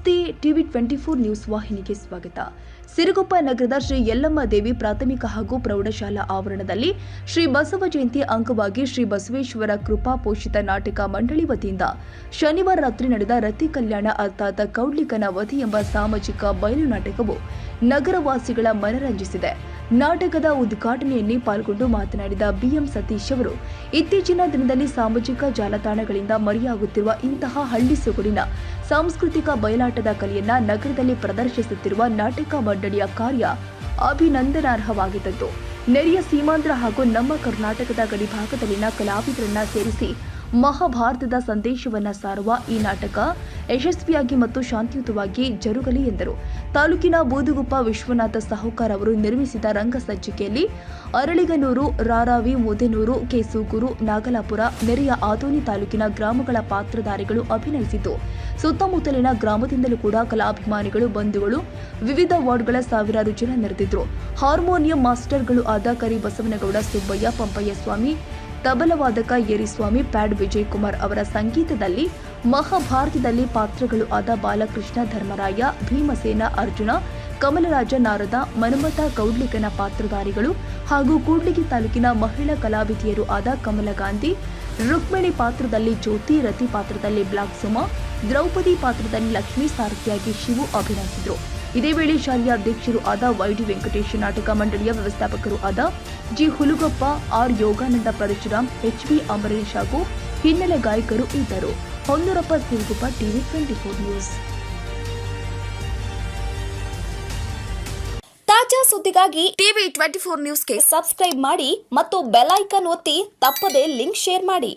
ನಮಸ್ತೆ. TV 24 news ವಾಹಿನಿಗೆ ಸ್ವಾಗತ. ಸಿರುಗುಪ್ಪ ನಗರದ ಶ್ರೀ ಯಲ್ಲಮ್ಮ ದೇವಿ ಪ್ರಾಥಮಿಕ ಹಾಗೂ ಪ್ರೌಢಶಾಲಾ ಆವರಣದಲ್ಲಿ ಶ್ರೀ ಬಸವ ಜಯಂತಿ ಅಂಗವಾಗಿ ಶ್ರೀ ಬಸವೇಶ್ವರ ಕೃಪಾ ಪೋಷಿತ ನಾಟಕ ಮಂಡಳಿ ವತಿಯಿಂದ ಶನಿವಾರ ರಾತ್ರಿ ನಡೆದ ರತಿ ಕಲ್ಯಾಣ ಅರ್ಥಾತ್ ಕೌಡ್ಲಿಕನ ವಧೆ ಎಂಬ ಸಾಮಾಜಿಕ ಬಯಲು ನಾಟಕವು ನಗರವಾಸಿಗಳ ಮನರಂಜಿಸಿದೆ. ನಾಟಕದ ಉದ್ಘಾಟನೆಯಲ್ಲಿ ಪಾಲ್ಗೊಂಡು ಮಾತನಾಡಿದ ಬಿಎಂ ಸತೀಶ್ ಅವರು, ಇತ್ತೀಚಿನ ದಿನದಲ್ಲಿ ಸಾಮಾಜಿಕ ಜಾಲತಾಣಗಳಿಂದ ಮರೆಯಾಗುತ್ತಿರುವ ಇಂತಹ ಹಳ್ಳಿ ಸೊಗಡಿನ ಸಾಂಸ್ಕೃತಿಕ ಬಯಲಾಟದ ಕಲೆಯನ್ನ ನಗರದಲ್ಲಿ ಪ್ರದರ್ಶಿಸುತ್ತಿರುವ ನಾಟಕ ಮಂಡಳಿಯ ಕಾರ್ಯ ಅಭಿನಂದನಾರ್ಹವಾಗಿದ್ದು, ನೆರೆಯ ಸೀಮಾಂಧ್ರ ಹಾಗೂ ನಮ್ಮ ಕರ್ನಾಟಕದ ಗಡಿಭಾಗದಲ್ಲಿನ ಕಲಾವಿದರನ್ನ ಸೇರಿಸಿ ಮಹಾಭಾರತದ ಸಂದೇಶವನ್ನ ಸಾರುವ ಈ ನಾಟಕ ಯಶಸ್ವಿಯಾಗಿ ಮತ್ತು ಶಾಂತಿಯುತವಾಗಿ ಜರುಗಲಿ ಎಂದರು. ತಾಲೂಕಿನ ಬೂದುಗುಪ್ಪ ವಿಶ್ವನಾಥ ಸಾಹುಕಾರ್ ಅವರು ನಿರ್ಮಿಸಿದ ರಂಗಸಜ್ಜಿಕೆಯಲ್ಲಿ ಅರಳಿಗನೂರು, ರಾರಾವಿ, ಮುದೇನೂರು, ಕೇಸೂಗೂರು, ನಾಗಲಾಪುರ, ನೆರೆಯ ಆದೋನಿ ತಾಲೂಕಿನ ಗ್ರಾಮಗಳ ಪಾತ್ರಧಾರಿಗಳು ಅಭಿನಯಿಸಿದ್ದು, ಸುತ್ತಮುತ್ತಲಿನ ಗ್ರಾಮದಿಂದಲೂ ಕೂಡ ಕಲಾಭಿಮಾನಿಗಳು, ಬಂಧುಗಳು, ವಿವಿಧ ವಾರ್ಡ್ಗಳ ಸಾವಿರಾರು ಜನ ನೆರೆದಿದ್ರು. ಹಾರ್ಮೋನಿಯಂ ಮಾಸ್ಟರ್ಗಳು ಆದ ಕರಿ ಬಸವನಗೌಡ, ಸುಬ್ಬಯ್ಯ, ಪಂಪಯ್ಯ ಸ್ವಾಮಿ, ತಬಲವಾದಕ ಯರಿಸ್ವಾಮಿ, ಪ್ಯಾಡ್ ವಿಜಯ್ ಕುಮಾರ್ ಅವರ ಸಂಗೀತದಲ್ಲಿ ಮಹಾಭಾರತದಲ್ಲಿ ಪಾತ್ರಗಳು ಆದ ಬಾಲಕೃಷ್ಣ, ಧರ್ಮರಾಯ, ಭೀಮಸೇನ, ಅರ್ಜುನ, ಕಮಲರಾಜ, ನಾರದ, ಮನ್ಮಥ, ಕೌಡ್ಲಿಕನ ಪಾತ್ರಧಾರಿಗಳು ಹಾಗೂ ಕೂಡ್ಲಿಗಿ ತಾಲೂಕಿನ ಮಹಿಳಾ ಕಲಾವಿದೆಯರು ಆದ ಕಮಲಗಾಂಧಿ, ರುಕ್ಮಿಣಿ ಪಾತ್ರದಲ್ಲಿ ಜ್ಯೋತಿ, ರತಿ ಪಾತ್ರದಲ್ಲಿ ಬ್ಲಾಕ್ ಸುಮಾ, ದ್ರೌಪದಿ ಪಾತ್ರದಲ್ಲಿ ಲಕ್ಷ್ಮೀ ಸಾರಥಿಯಾಗಿ ಶಿವು ಅಭಿನಯಿಸಿದರು. ಇದೇ ವೇಳೆ ಶಾಲೆಯ ಅಧ್ಯಕ್ಷರು ಆದ ವೈಡಿ ವೆಂಕಟೇಶ್, ನಾಟಕ ಮಂಡಳಿಯ ವ್ಯವಸ್ಥಾಪಕರು ಆದ G Hulugappa, R Yogananda Parashuram, H B Amaresh ಹಾಗೂ ಹಿನ್ನೆಲೆ ಗಾಯಕರು ಇದ್ದರು. Honnurappa, Siruguppa, TV 24 news. ತಾಜಾ ಸುದ್ದಿಗಾಗಿ ಟಿವಿ 24 ನ್ಯೂಸ್ಗೆ ಸಬ್ಸ್ಕ್ರೈಬ್ ಮಾಡಿ ಮತ್ತು ಬೆಲ್ ಐಕಾನ್ ಒತ್ತಿ ತಪ್ಪದೇ ಲಿಂಕ್ ಶೇರ್ ಮಾಡಿ.